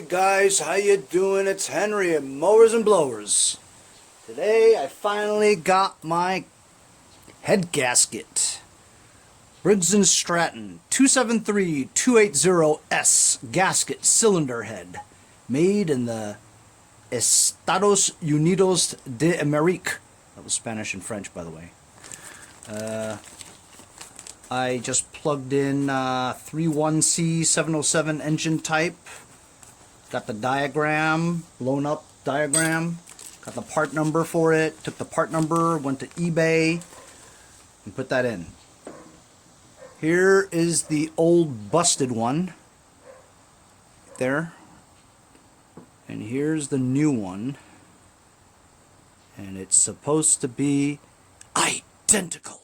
guys, how you doing? It's Henry at Mowers and Blowers. Today I finally got my head gasket. Briggs & Stratton 273280S gasket cylinder head, made in the Estados Unidos de América. That was Spanish and French, by the way. I just plugged in 31C 707 engine type. Got the diagram, blown up diagram. Got the part number for it. Took the part number, went to eBay, and put that in. Here is the old busted one. There. And here's the new one. And it's supposed to be identical.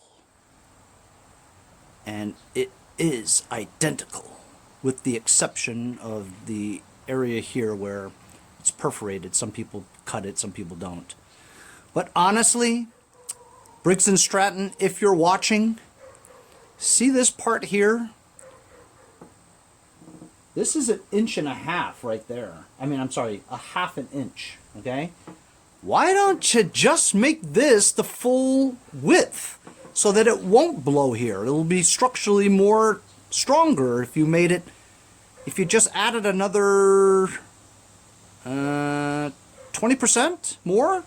And it is identical, with the exception of the area here where it's perforated. Some people cut it, some people don't. But honestly, Briggs & Stratton, if you're watching, see this part here? This is 1.5 inches right there. I mean, I'm sorry, 1/2 inch, okay? Why don't you just make this the full width so that it won't blow here? It'll be structurally more stronger if you made it, if you just added another 20% more.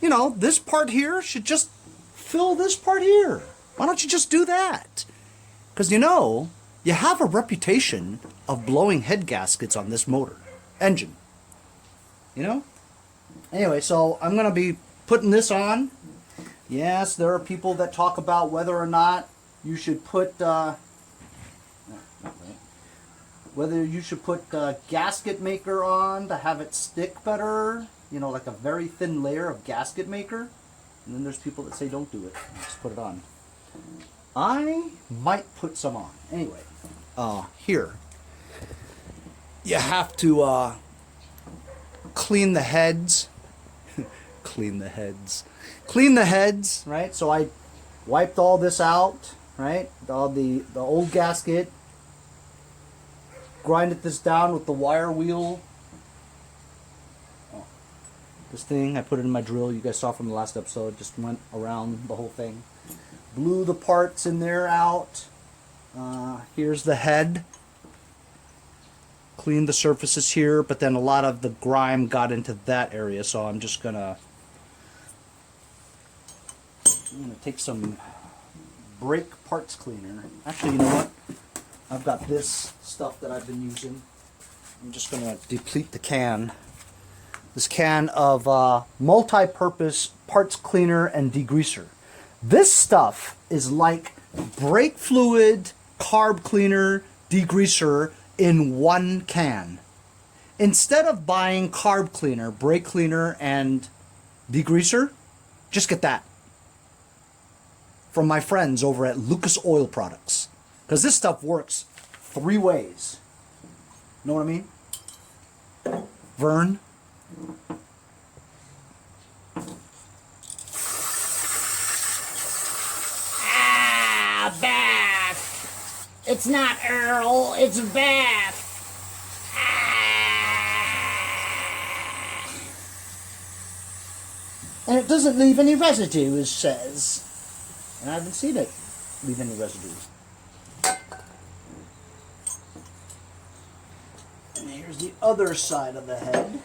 You know, this part here should just fill this part here. Why don't you just do that? Because you know, you have a reputation of blowing head gaskets on this motor engine. You know? Anyway, so I'm going to be putting this on. Yes, there are people that talk about whether or not you should put gasket maker on to have it stick better. You know, like a very thin layer of gasket maker. And then there's people that say don't do it. Just put it on. I might put some on. Anyway, here. You have to clean the heads. Clean the heads, right? So I wiped all this out, right? All the old gasket. Grinded this down with the wire wheel. This thing, I put it in my drill. You guys saw from the last episode. Just went around the whole thing. Blew the parts in there out. Here's the head. Cleaned the surfaces here, but then a lot of the grime got into that area, so I'm just gonna take some brake parts cleaner. Actually, you know what? I've got this stuff that I've been using. I'm just gonna deplete the can. This can of multi-purpose parts cleaner and degreaser. This stuff is like brake fluid, carb cleaner, degreaser in one can. Instead of buying carb cleaner, brake cleaner, and degreaser, just get that from my friends over at Lucas Oil Products. Because this stuff works 3 ways. Know what I mean? Vern? Bath. It's not Earl, it's Bath. And it doesn't leave any residue, it says. And I haven't seen it leave any residue. And here's the other side of the head.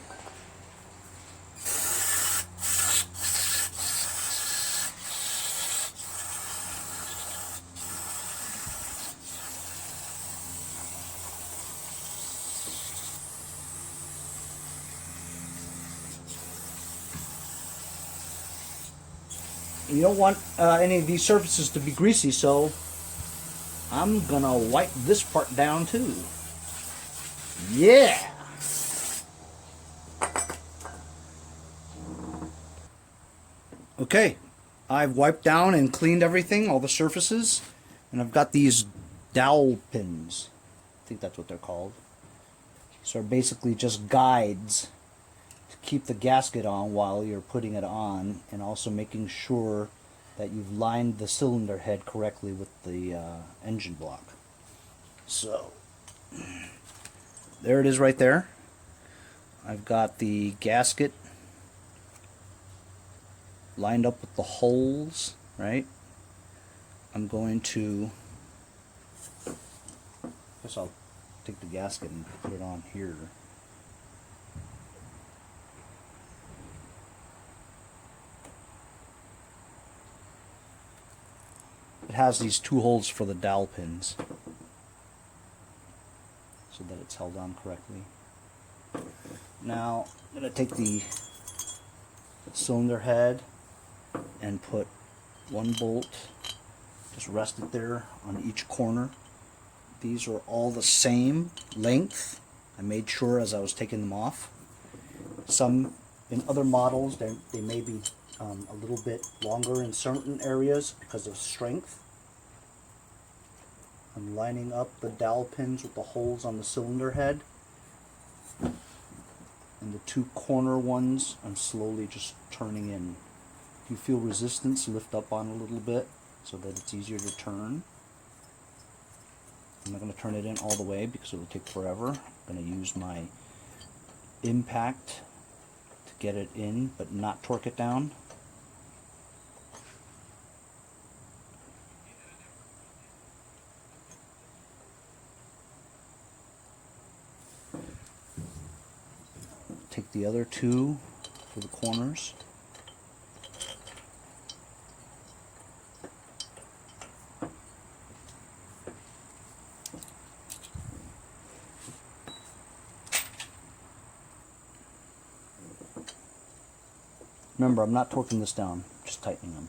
You don't want any of these surfaces to be greasy, so I'm gonna wipe this part down too. Yeah! Okay, I've wiped down and cleaned everything, all the surfaces, and I've got these dowel pins. I think that's what they're called. So they're basically just guides to keep the gasket on while you're putting it on, and also making sure that you've lined the cylinder head correctly with the engine block. So there it is right there. I've got the gasket lined up with the holes, right? I'm going to, I guess I'll take the gasket and put it on here. It has these two holes for the dowel pins so that it's held on correctly. Now I'm going to take the cylinder head and put one bolt, just rest it there on each corner. These are all the same length. I made sure as I was taking them off. Some in other models they may be a little bit longer in certain areas because of strength. I'm lining up the dowel pins with the holes on the cylinder head, and the two corner ones I'm slowly just turning in. If you feel resistance, lift up on a little bit so that it's easier to turn. I'm not going to turn it in all the way because it will take forever. I'm going to use my impact to get it in but not torque it down. Take the other two for the corners. Remember, I'm not torquing this down, just tightening them.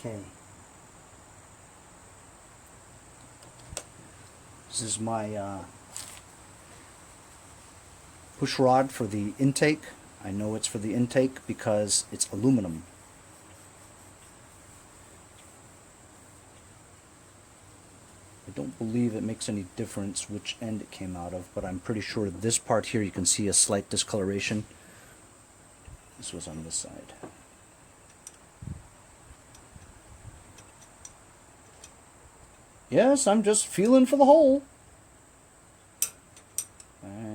Okay. This is my push rod for the intake. I know it's for the intake because it's aluminum. I don't believe it makes any difference which end it came out of, but I'm pretty sure this part here you can see a slight discoloration. This was on this side. Yes, I'm just feeling for the hole.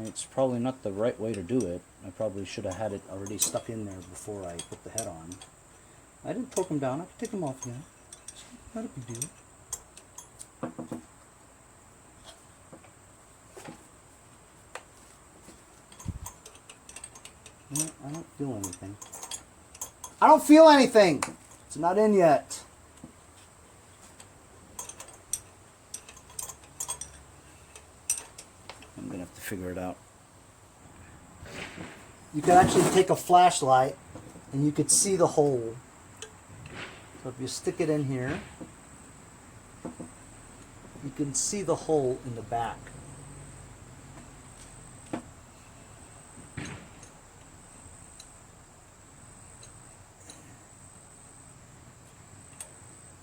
It's probably not the right way to do it. I probably should have had it already stuck in there before I put the head on. I didn't torque them down. I can take them off again. It's not a big deal. No, I don't feel anything. I don't feel anything! It's not in yet. I'm going to have to figure it out. You can actually take a flashlight and you could see the hole. So if you stick it in here, you can see the hole in the back.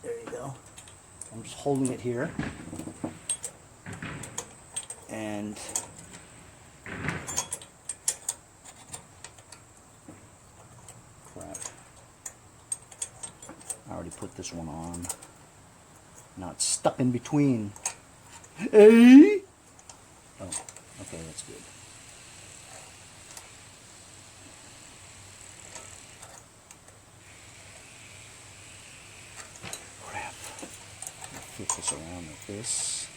There you go. I'm just holding it here. And crap. I already put this one on. Now it's stuck in between. Hey! Oh, okay, that's good. this around like this.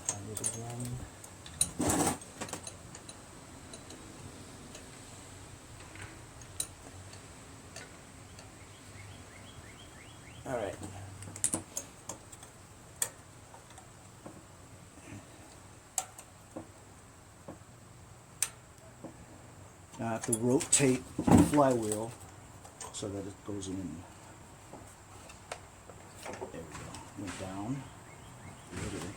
Find it again. All right. Now I have to rotate the flywheel so that it goes in. There we go. Went down. Literally.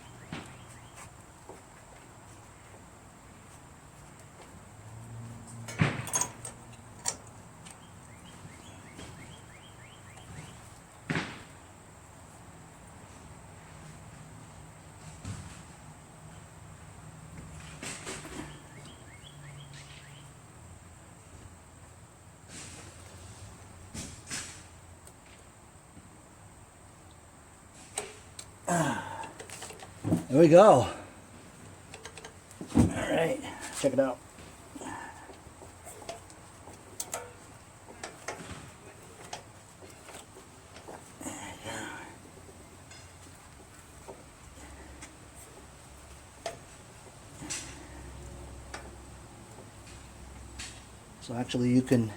There we go. All right, check it out. So actually you can,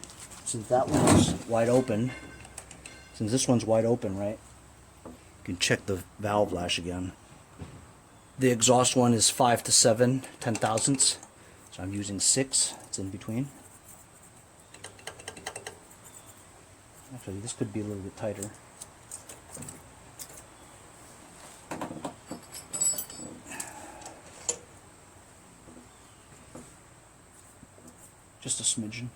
since that one's wide open, since this one's wide open, right? You can check the valve lash again. The exhaust one is 5 to 7 10,000ths, so I'm using 6. It's in between. Actually, this could be a little bit tighter. Just a smidgen.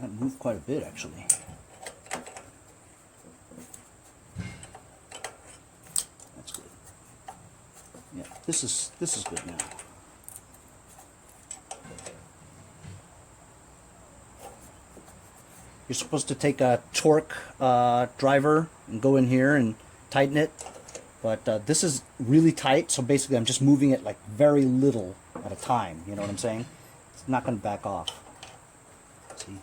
That moved quite a bit, actually. That's good. Yeah, this is good now. You're supposed to take a torque driver and go in here and tighten it, but this is really tight, so basically I'm just moving it like very little at a time. You know what I'm saying? It's not going to back off. See?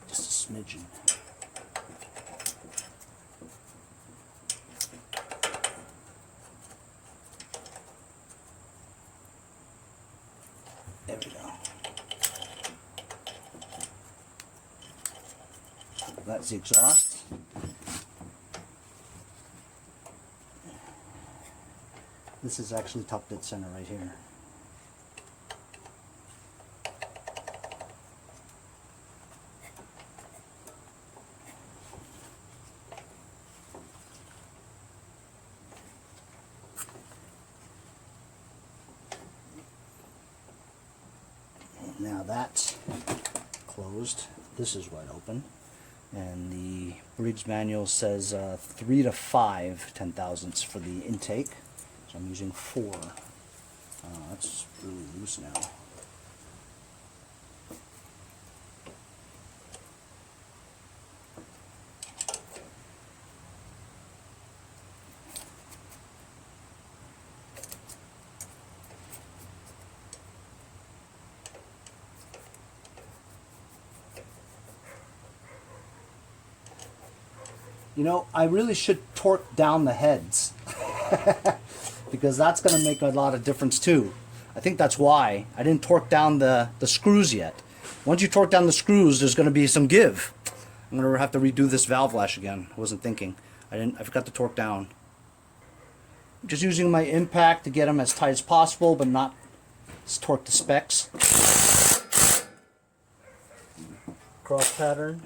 Just a smidgen. There we go. That's the exhaust. This is actually top dead center right here. Now that's closed. This is wide open. And the Briggs manual says 3 to 5 10,000ths for the intake. So I'm using 4. That's really loose now. You know, I really should torque down the heads because that's going to make a lot of difference too. I think that's why I didn't torque down the screws yet. Once you torque down the screws, there's going to be some give. I'm going to have to redo this valve lash again. I wasn't thinking. I forgot to torque down. I'm just using my impact to get them as tight as possible, but not torque to specs. Cross pattern.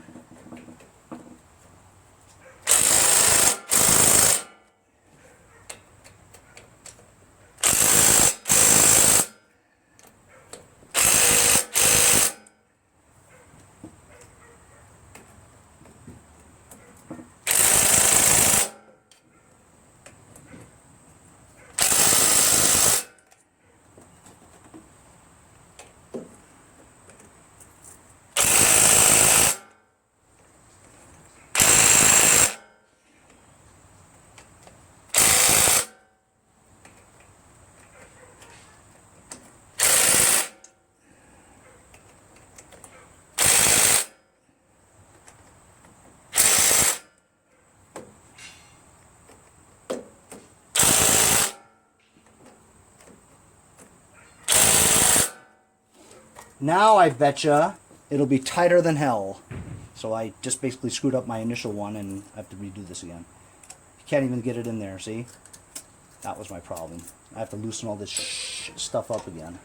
Now I betcha it'll be tighter than hell. So I just basically screwed up my initial one and I have to redo this again. You can't even get it in there, see? That was my problem. I have to loosen all this stuff up again.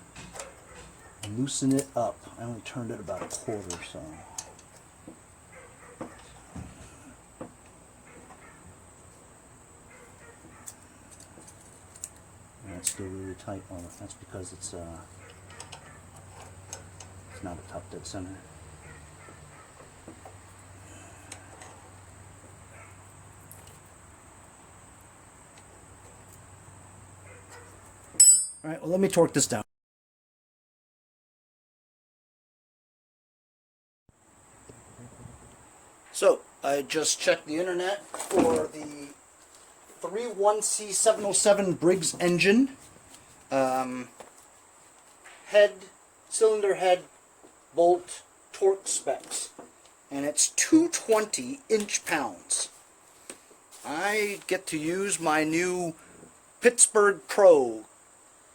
Loosen it up. I only turned it about a quarter, so. That's still really tight. Oh, that's because it's not a top dead center. All right, well, let me torque this down. So, I just checked the internet for the 31C707 Briggs engine. Cylinder head, bolt, torque specs. And it's 220 inch-pounds. I get to use my new Pittsburgh Pro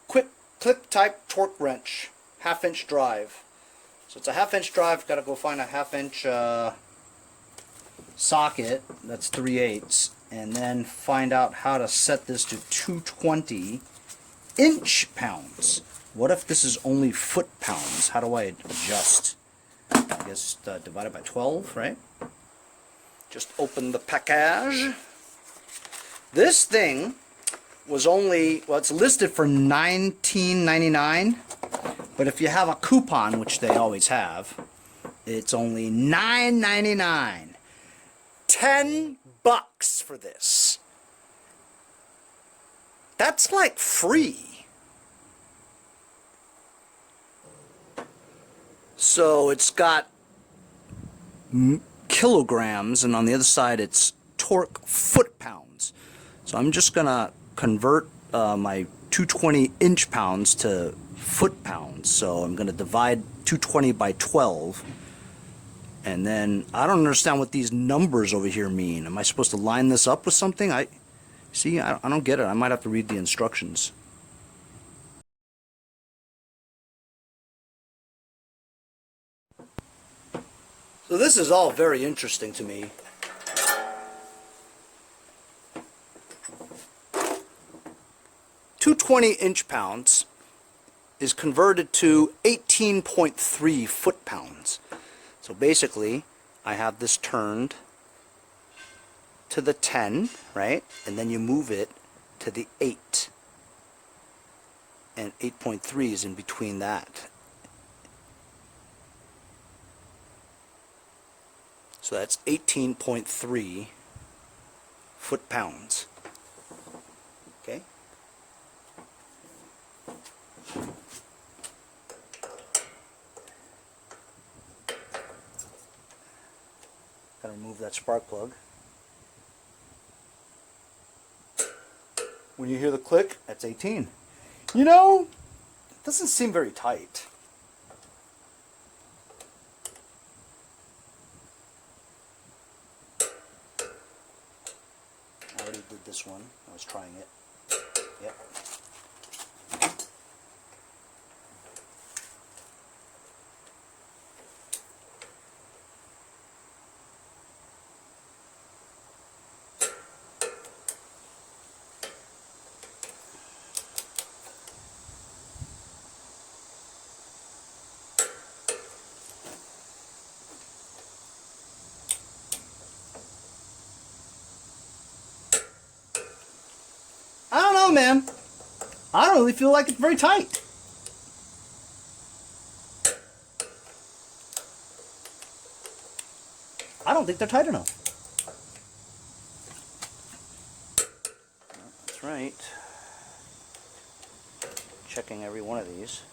quick click type torque wrench, half-inch drive. So it's a half-inch drive. Got to go find a half-inch socket that's 3/8, and then find out how to set this to 220 inch-pounds. What if this is only foot-pounds? How do I adjust? I guess divide it by 12, right? Just open the package. This thing was only, well, it's listed for $19.99, but if you have a coupon, which they always have, it's only $9.99. $10 for this. That's like free. So it's got kilograms, and on the other side it's torque foot-pounds. So I'm just gonna convert my 220 inch-pounds to foot-pounds. So I'm gonna divide 220 by 12. And then, I don't understand what these numbers over here mean. Am I supposed to line this up with something? I don't get it. I might have to read the instructions. So this is all very interesting to me. .220 inch-pounds is converted to 18.3 foot-pounds. So basically, I have this turned to the 10, right? And then you move it to the 8. And 8.3 is in between that. So that's 18.3 foot-pounds. Okay? Gotta remove that spark plug. When you hear the click, that's 18. You know, it doesn't seem very tight. I already did this one. I was trying it. Yep. I don't know, man. I don't really feel like it's very tight. I don't think they're tight enough. That's right. Checking every one of these.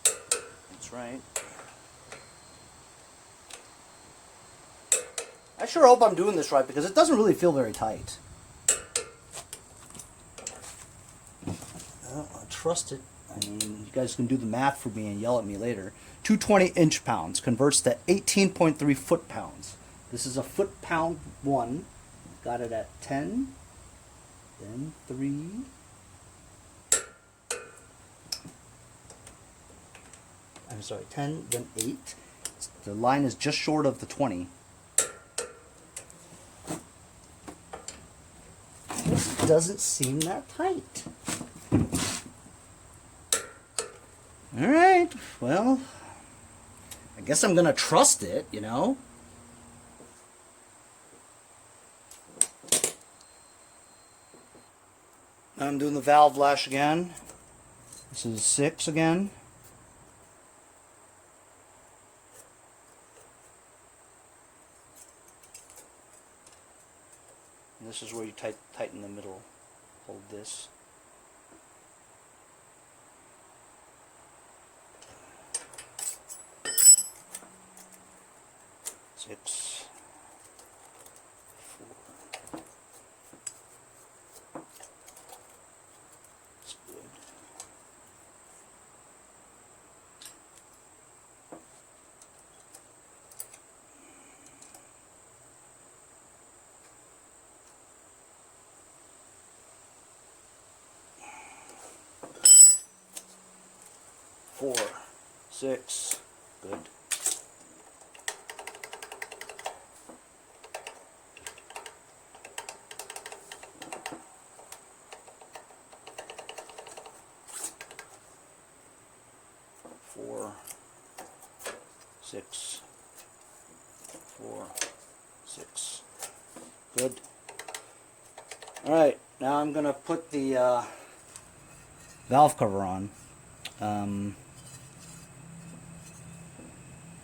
That's right. I sure hope I'm doing this right, because it doesn't really feel very tight. Well, I trust it. I mean, you guys can do the math for me and yell at me later. 220 inch-pounds converts to 18.3 foot-pounds. This is a foot-pound one. Got it at 10, then 3, I'm sorry, 10, then 8. The line is just short of the 20. This doesn't seem that tight. Alright, well, I guess I'm gonna trust it, you know? Now I'm doing the valve lash again. This is 6 again. And this is where you tighten the middle. Hold this. Six, 4. That's good. 4, 6, good. 4, 6, 4, 6. Good. Alright, now I'm going to put the valve cover on.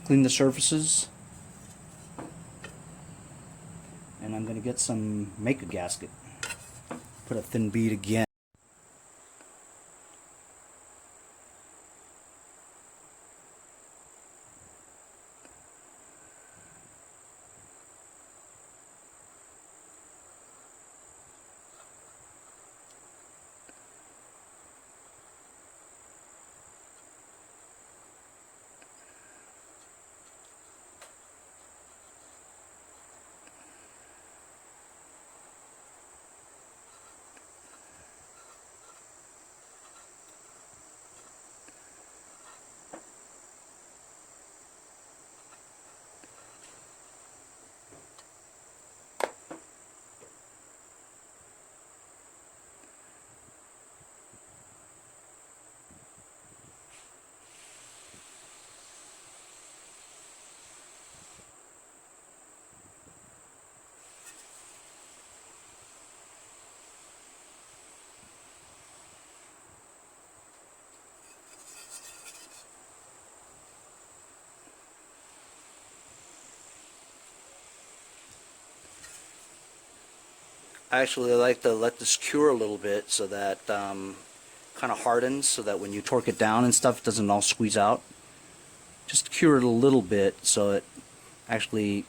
Clean the surfaces. And I'm going to get make a gasket. Put a thin bead again. I actually like to let this cure a little bit so that kind of hardens, so that when you torque it down and stuff, it doesn't all squeeze out. Just cure it a little bit so it actually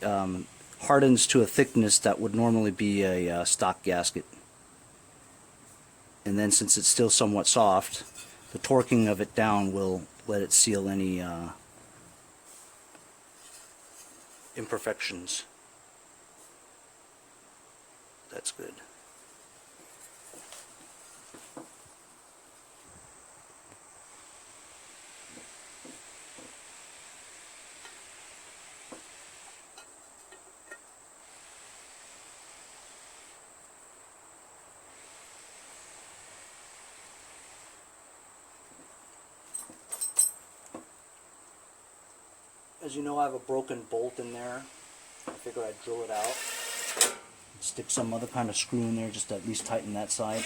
hardens to a thickness that would normally be a stock gasket. And then since it's still somewhat soft, the torquing of it down will let it seal any imperfections. That's good. As you know, I have a broken bolt in there. I figured I'd drill it out. Stick some other kind of screw in there just to at least tighten that side.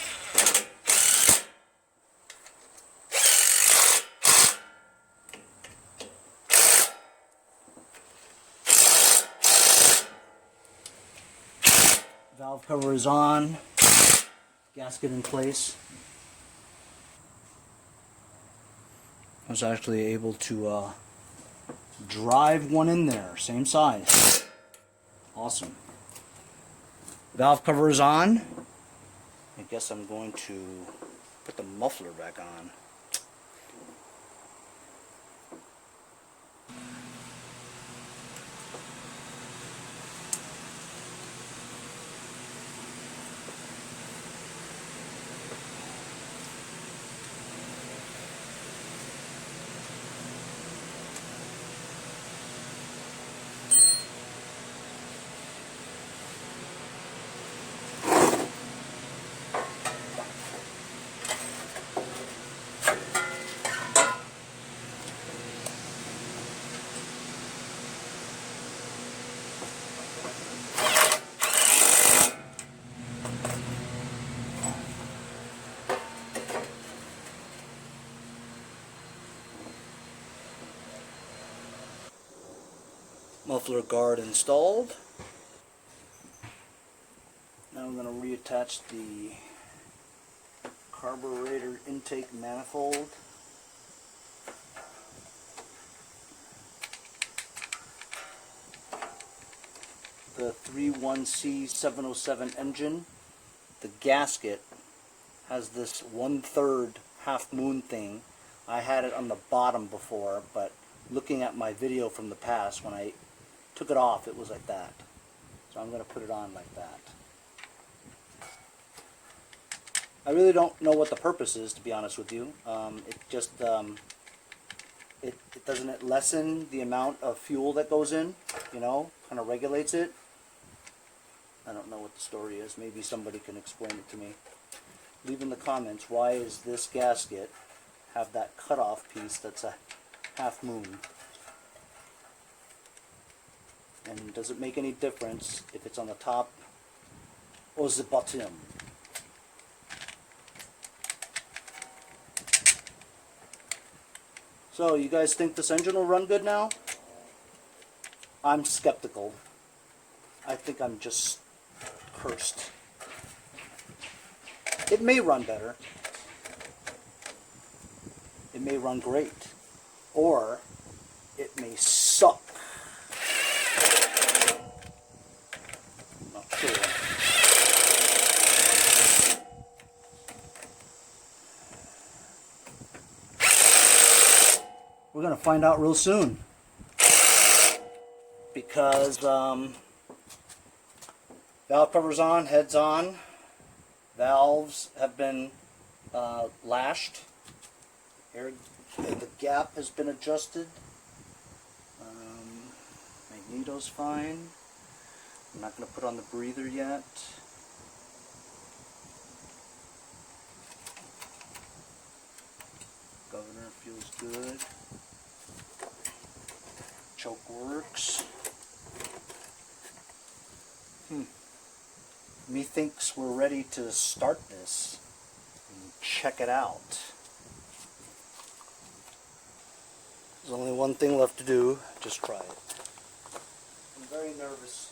Valve cover is on. Gasket in place. I was actually able to drive one in there, same size. Awesome. Valve cover is on. I guess I'm going to put the muffler back on. Muffler guard installed. Now I'm going to reattach the carburetor intake manifold. The 31C707 engine, the gasket has this 1/3 half moon thing. I had it on the bottom before, but looking at my video from the past, when I took it off, it was like that. So I'm going to put it on like that. I really don't know what the purpose is, to be honest with you. It just, it doesn't it lessen the amount of fuel that goes in, you know, kind of regulates it. I don't know what the story is. Maybe somebody can explain it to me. Leave in the comments, why is this gasket have that cutoff piece that's a half moon? And does it make any difference if it's on the top or the bottom? So, you guys think this engine will run good now? I'm skeptical. I think I'm just cursed. It may run better. It may run great. Or it may suck. I'm not sure. We're going to find out real soon. Because valve cover's on, head's on. Valves have been lashed. Here, the gap has been adjusted. Magneto's fine. I'm not going to put on the breather yet. Governor feels good. Choke works. Methinks we're ready to start this and check it out. There's only one thing left to do, just try it. I'm very nervous.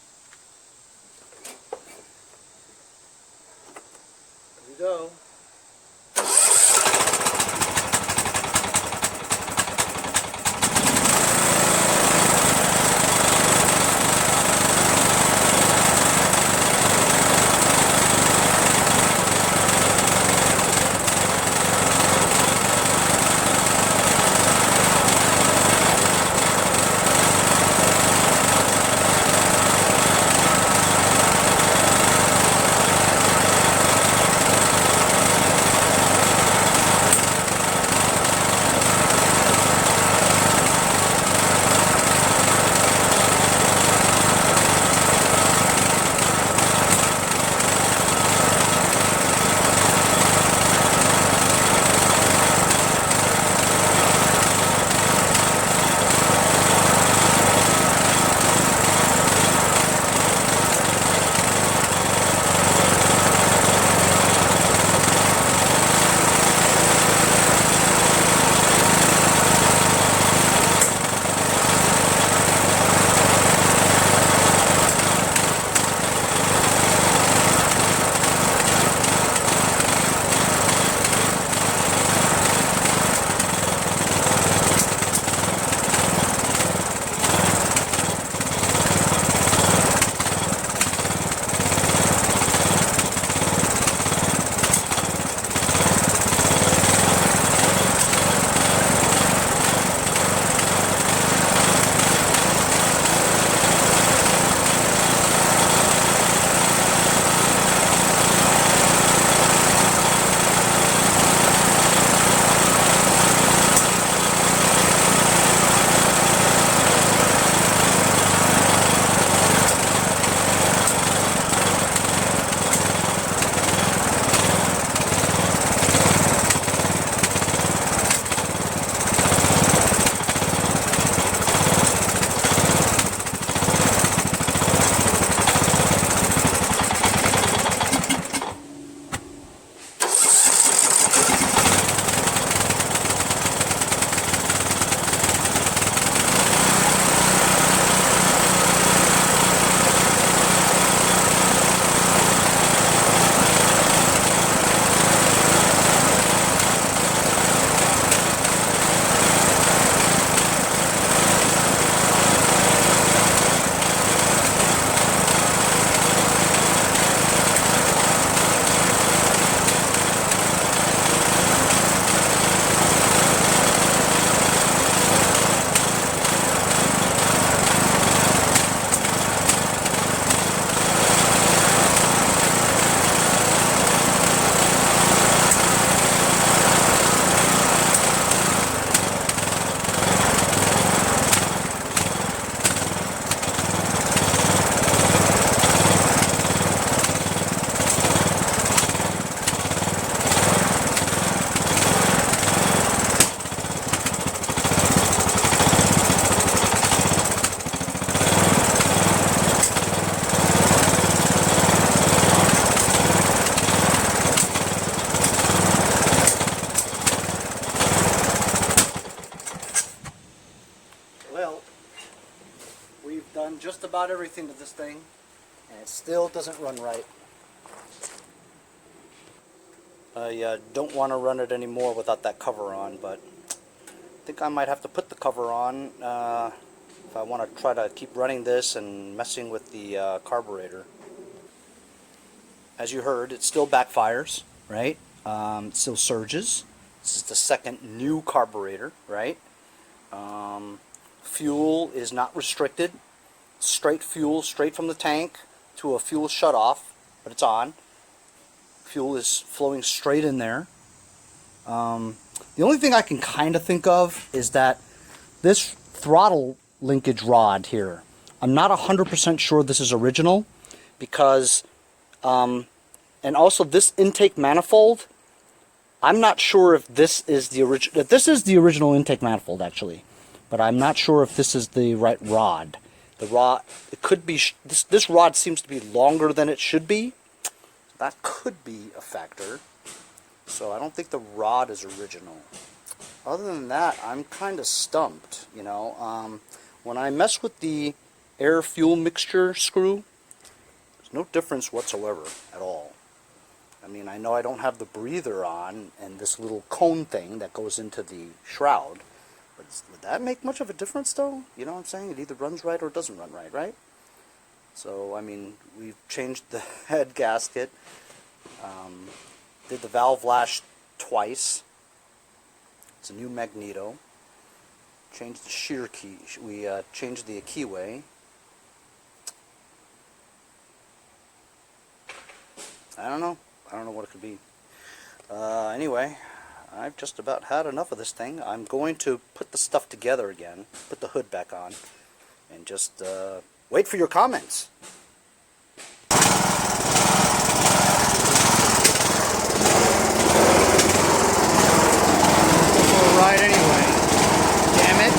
Here we go. about everything to this thing, and it still doesn't run right. I don't want to run it anymore without that cover on, but I think I might have to put the cover on if I want to try to keep running this and messing with the carburetor. As you heard, it still backfires, right? It still surges. This is the second new carburetor, right? Fuel is not restricted. Straight fuel, straight from the tank to a fuel shutoff, but it's on. Fuel is flowing straight in there. The only thing I can kind of think of is that this throttle linkage rod here, I'm not 100% sure this is original, because, and also this intake manifold, I'm not sure if this is the original. This is the original intake manifold, actually, but I'm not sure if this is the right rod. The rod, it could be, this rod seems to be longer than it should be. That could be a factor. So I don't think the rod is original. Other than that, I'm kind of stumped, you know. When I mess with the air-fuel mixture screw, there's no difference whatsoever at all. I mean, I know I don't have the breather on and this little cone thing that goes into the shroud, but would that make much of a difference, though? You know what I'm saying? It either runs right or it doesn't run right, right? So, I mean, we've changed the head gasket, did the valve lash twice. It's a new magneto. Changed the shear key. We changed the keyway. I don't know. I don't know what it could be. Anyway, I've just about had enough of this thing. I'm going to put the stuff together again, put the hood back on, and just wait for your comments. Right anyway. Damn it.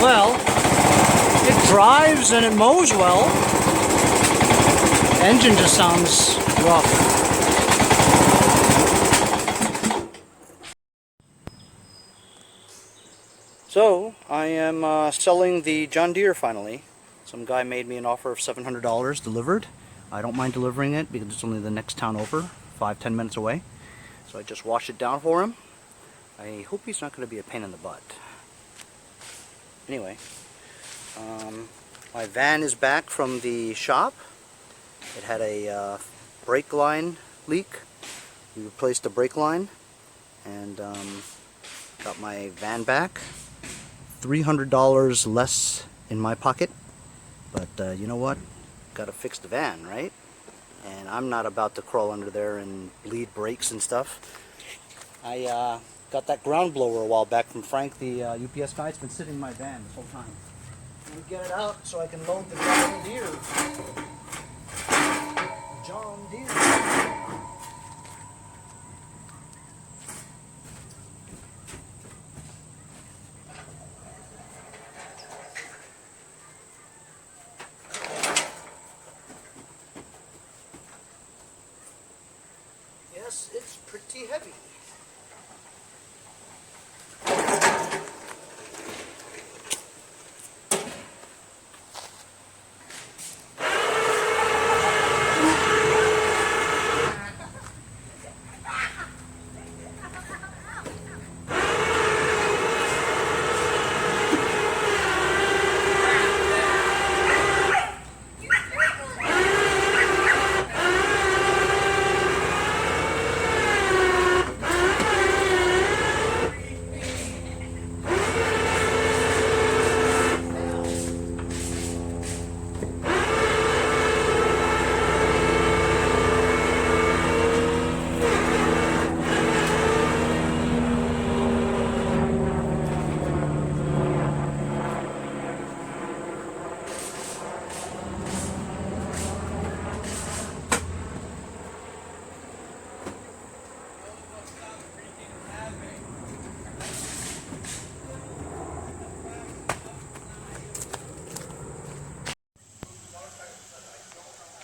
Well, it drives and it mows well. Engine just sounds rough. So, I am selling the John Deere finally. Some guy made me an offer of $700 delivered. I don't mind delivering it because it's only the next town over, 5-10 minutes away. So I just washed it down for him. I hope he's not going to be a pain in the butt. Anyway, my van is back from the shop. It had a brake line leak. We replaced the brake line and got my van back. $300 less in my pocket, but you know what? Gotta fix the van, right? And I'm not about to crawl under there and bleed brakes and stuff. I got that ground blower a while back from Frank, the UPS guy. It's been sitting in my van this whole time. Let me get it out so I can load the John Deere. John Deere. Yes, it's pretty heavy.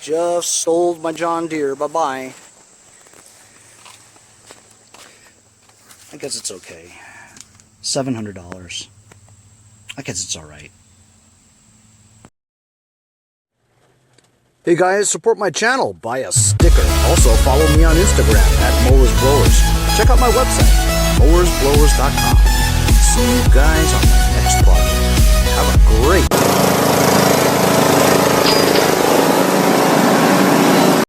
Just sold my John Deere. Bye-bye. I guess it's okay. $700. I guess it's alright. Hey guys, support my channel. Buy a sticker. Also follow me on Instagram at Mowers Blowers. Check out my website, mowersblowers.com. See you guys on the